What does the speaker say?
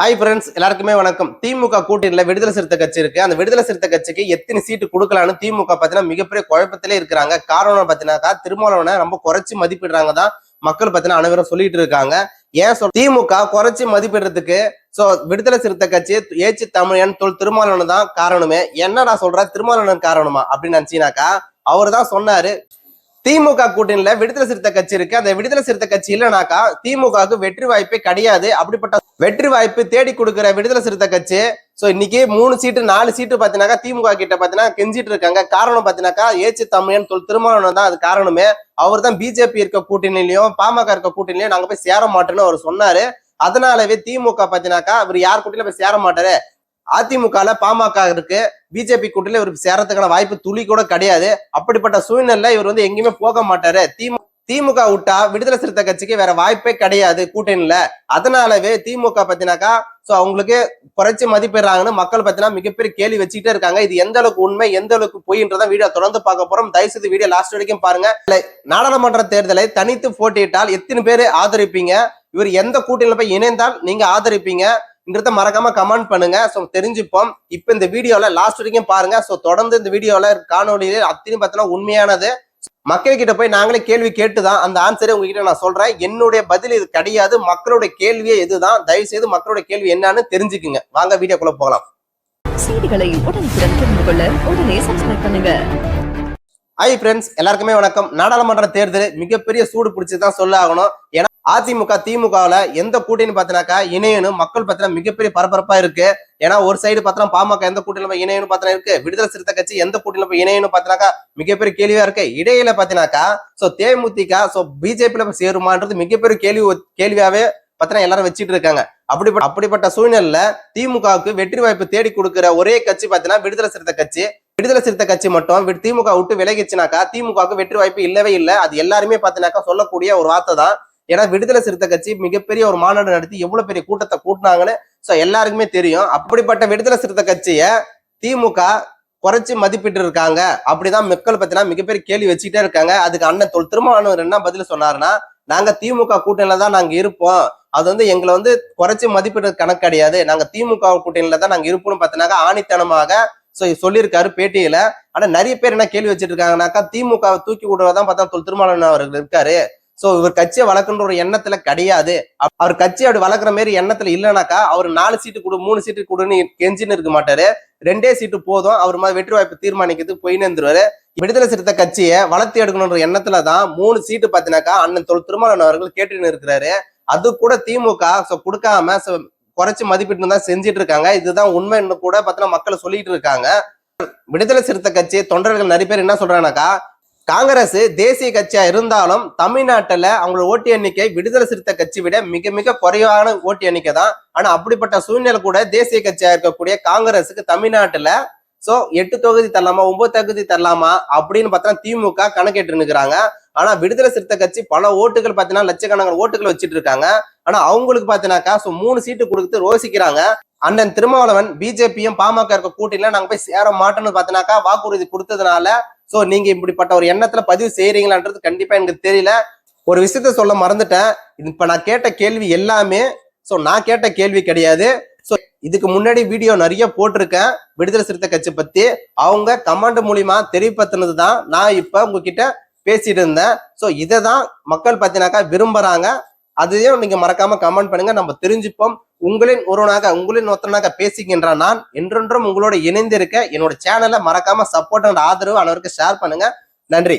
Hi friends, எல்லாருக்குமே வணக்கம். திமுக கூட்டணியில விடுதலை சிறுத்தை கட்சி இருக்கு. அந்த விடுதலை சிறுத்தை கட்சிக்கு எத்தனை சீட்டு கொடுக்கலான்னு திமுக பாத்தீங்கன்னா மிகப்பெரிய குழப்பத்திலே இருக்கிறாங்க. காரணம் பாத்தீங்கன்னாக்கா திருமாவளவனை ரொம்ப குறைச்சி மதிப்பிடுறாங்க தான் மக்கள் பாத்தீங்கன்னா அனைவரும் சொல்லிட்டு இருக்காங்க. ஏன் திமுக குறைச்சி மதிப்பிடுறதுக்கு விடுதலை சிறுத்தை கட்சி ஏச்சி தமிழன் திருமாவளவன் தான் காரணமே. என்னடா சொல்ற, திருமாவளவன் காரணமா அப்படின்னு நினைச்சீனாக்கா அவர் தான் சொன்னாரு. திமுக கூட்டணியில விடுதலை சிறுத்தை கட்சி இருக்கு. அந்த விடுதலை சிறுத்தை கட்சி இல்லைனாக்கா திமுகவுக்கு வெற்றி வாய்ப்பே கிடையாது. அப்படிப்பட்ட வெற்றி வாய்ப்பு தேடி கொடுக்கிற விடுதலை சிறுத்தை கட்சி இன்னைக்கு 3 சீட்டு 4 சீட்டு பாத்தீங்கன்னா திமுக கிட்ட பாத்தீங்கன்னா கெஞ்சிட்டு இருக்காங்க. காரணம் பாத்தீங்கன்னாக்கா ஏச்சி தமிழன் திருமாவளவன் தான் அது காரணமே. அவர் தான் பிஜேபி இருக்க கூட்டணியிலையும் பாமக இருக்க கூட்டணிலையும் நாங்க போய் சேர மாட்டோம்னு அவர் சொன்னாரு. அதனாலவே திமுக பாத்தீங்கன்னாக்கா அவர் யார் கூட்டணியில போய் சேர மாட்டாரு. அதிமுகல பாமக இருக்கு, பிஜேபி கூட்டணியில இவருக்கு சேரத்துக்கான வாய்ப்பு துளி கூட கிடையாது. அப்படிப்பட்ட சூழ்நிலை இவர் எங்கேயுமே போக மாட்டாரு. திமுக விட்டா விடுதலை சிறுத்தை கட்சிக்கு வேற வாய்ப்பே கிடையாது கூட்டணியில. அதனாலவே திமுக பத்தினாக்கா அவங்களுக்கு குறைச்சி மதிப்பிடுறாங்கன்னு மக்கள் பத்தினா மிகப்பெரிய கேள்வி வச்சுக்கிட்டே இருக்காங்க. இது எந்த அளவுக்கு உண்மை எந்த அளவுக்கு பொய்ன்றதான் வீடியோ தொடர்ந்து பார்க்க போறோம். தயவுசெய்து வீடியோ லாஸ்ட் வரைக்கும் பாருங்க. நாடாளுமன்ற தேர்தலை தனித்து போட்டியிட்டால் எத்தனை பேர் ஆதரிப்பீங்க, இவர் எந்த கூட்டணியில போய் இணைந்தால் நீங்க ஆதரிப்பீங்க மறக்காம கமெண்ட் பண்ணுங்க. தெரிஞ்சுப்போம். இப்ப இந்த வீடியோல லாஸ்ட் வரைக்கும் பாருங்க. தொடர்ந்து இந்த வீடியோல காணொலியில அத்தனை பார்த்தீங்கன்னா உண்மையானது மக்கள் கிட்ட போய் நாங்களே கேள்வி கேட்டுதான் அந்த ஆன்சரை உங்ககிட்ட நான் சொல்றேன். என்னுடைய பதில் இது கிடையாது, மக்களுடைய கேள்வியே இதுதான். தயவு செய்து மக்களுடைய கேள்வி என்னன்னு தெரிஞ்சுக்குங்க. வாங்க வீடியோக்குள்ள போகலாம். செய்திகளை உடனுக்குடன் தெரிந்து கொள்ள உடனே சப்ஸ்கிரைப் பண்ணுங்க. ஹாய் ஃப்ரெண்ட்ஸ், எல்லாருக்குமே வணக்கம். நாடாளுமன்ற தேர்தல் மிகப்பெரிய சூடு பிடிச்சதான் சொல்ல ஆகணும். ஏன்னா அதிமுக திமுகவுல எந்த கூட்டணி பாத்தினாக்கா இணையணும் மக்கள் பாத்தீங்கன்னா மிகப்பெரிய பரபரப்பா இருக்கு. ஏன்னா ஒரு சைடு பாத்தினா பாமக எந்த கூட்டணியில போய் இணையணும் பாத்தினா இருக்கு, விடுதலை சிறுத்தை கட்சி எந்த கூட்டணியில போய் இணையணும் பாத்தினாக்கா மிகப்பெரிய கேள்வியா இருக்கு. இடையில பாத்தினாக்கா தேமுதிக பிஜேபியில சேருமான்றது மிகப்பெரிய கேள்வியாவே பாத்தீங்கன்னா எல்லாரும் வச்சிட்டு இருக்காங்க. அப்படிப்பட்ட சூழ்நிலையில திமுகவுக்கு வெற்றி வாய்ப்பு தேடி கொடுக்கிற ஒரே கட்சி பாத்தீங்கன்னா விடுதலை சிறுத்தை கட்சி. விடுதலை சிறுத்தை கட்சி மட்டும் திமுக விட்டு விலகிச்சுனாக்கா திமுகவுக்கு வெற்றி வாய்ப்பு இல்லவே இல்லை. அது எல்லாருமே பாத்தீங்கன்னாக்கா சொல்லக்கூடிய ஒரு வார்த்தை தான். ஏன்னா விடுதலை சிறுத்தை கட்சி மிகப்பெரிய ஒரு மாநாடு நடத்தி எவ்வளவு பெரிய கூட்டத்தை கூட்டினாங்கன்னு எல்லாருக்குமே தெரியும். அப்படிப்பட்ட விடுதலை சிறுத்தை கட்சிய திமுக குறைச்சி மதிப்பிட்டு இருக்காங்க. அப்படிதான் மக்கள் பத்தினா மிகப்பெரிய கேள்வி வச்சுக்கிட்டே இருக்காங்க. அதுக்கு அண்ணன் திருமாவளவன் என்ன பதில் சொன்னாருன்னா, நாங்க திமுக கூட்டணியில தான் நாங்க இருப்போம், அது எங்களை குறைச்சி மதிப்பிடுற கணக்கு கிடையாது, நாங்க திமுக கூட்டணியில தான் நாங்க இருப்போம்னு பாத்தீங்கன்னா ஆணித்தனமாக சொல்லியிருக்காரு பேட்டியில. ஆனா நிறைய பேர் என்ன கேள்வி வச்சிட்டு இருக்காங்கன்னாக்கா திமுக தூக்கி விடுறதான் பார்த்தா திருமாவளவன் அவர்கள் இருக்காரு. இவர் கட்சியை வளர்க்குன்ற ஒரு எண்ணத்துல கிடையாது. அவர் கட்சி அப்படி வளர்க்குற மாதிரி எண்ணத்துல இல்லைனாக்கா அவர் 4 சீட்டு கொடு 3 சீட்டு கொடுன்னு கெஞ்சின்னு இருக்க மாட்டாரு. 2 சீட்டு போதும், அவர் மாதிரி வெற்றி வாய்ப்பு தீர்மானிக்கிறதுக்கு போயின்னு இருந்துருவாரு. விடுதலை சிறுத்தை கட்சியை வளர்த்தி எடுக்கணுன்ற எண்ணத்துலதான் 3 சீட்டு பாத்தீங்கன்னாக்கா அண்ணன் திருமாவளவன் அவர்கள் கேட்டுன்னு இருக்கிறாரு. அது கூட திமுக கொடுக்காம குறைச்சி மதிப்பீட்டு தான் செஞ்சிட்டு இருக்காங்க. இதுதான் உண்மைன்னு கூட பாத்தீங்கன்னா மக்கள் சொல்லிட்டு இருக்காங்க. விடுதலை சிறுத்தை கட்சி தொண்டர்கள் நிறைய பேர் என்ன சொல்றாங்கன்னாக்கா, காங்கிரஸ் தேசிய கட்சியா இருந்தாலும் தமிழ்நாட்டுல அவங்களோட ஓட்டு எண்ணிக்கை விடுதலை சிறுத்தை கட்சி விட மிக மிக குறைவான ஓட்டு எண்ணிக்கை தான். ஆனா அப்படிப்பட்ட சூழ்நிலை கூட தேசிய கட்சியா இருக்கக்கூடிய காங்கிரஸுக்கு தமிழ்நாட்டுல 8 தொகுதி தரலாமா 9 தொகுதி தரலாமா அப்படின்னு பார்த்தா திமுக கணக்கெட்டு நிற்கிறாங்க. ஆனா விடுதலை சிறுத்தை கட்சி பல ஓட்டுகள் பாத்தீங்கன்னா லட்சக்கணக்கான ஓட்டுகள் வச்சுட்டு இருக்காங்க. ஆனா அவங்களுக்கு பாத்தீங்கன்னாக்கா 3 சீட்டு கொடுத்து ரோசிக்கிறாங்க. அண்ணன் திருமாவளவன் பிஜேபியும் பாமக இருக்க கூட்டணியில நாங்க போய் சேர மாட்டோம்னு பாத்தீங்கன்னாக்கா வாக்குறுதி கொடுத்ததுனால நீங்க இப்படிப்பட்ட ஒரு எண்ணத்துல பதிவு செய்யறீங்களான்றது கண்டிப்பா எனக்கு தெரியல. ஒரு விஷயத்த சொல்ல மறந்துட்டேன். இப்ப நான் கேட்ட கேள்வி எல்லாமே நான் கேட்ட கேள்வி கிடையாது. இதுக்கு முன்னாடி வீடியோ நிறைய போட்டிருக்கேன் விடுதலை சிறுத்தை கட்சி பத்தி. அவங்க கமெண்ட் மூலியமா தெரிவிப்பத்தினதுதான் நான் இப்ப உங்ககிட்ட பேசிட்டு இருந்தேன். இதைதான் மக்கள் பத்தினாக்கா விரும்புறாங்க. அதையும் நீங்க மறக்காம கமெண்ட் பண்ணுங்க, நம்ம தெரிஞ்சுப்போம். உங்களின் ஒருத்தனாக பேசிக்கின்ற நான் என்றென்றும் உங்களோட இணைந்திருக்க என்னோட சேனலை மறக்காம சப்போர்ட் அண்ட் ஆதரவு அனைவருக்கு ஷேர் பண்ணுங்க. நன்றி.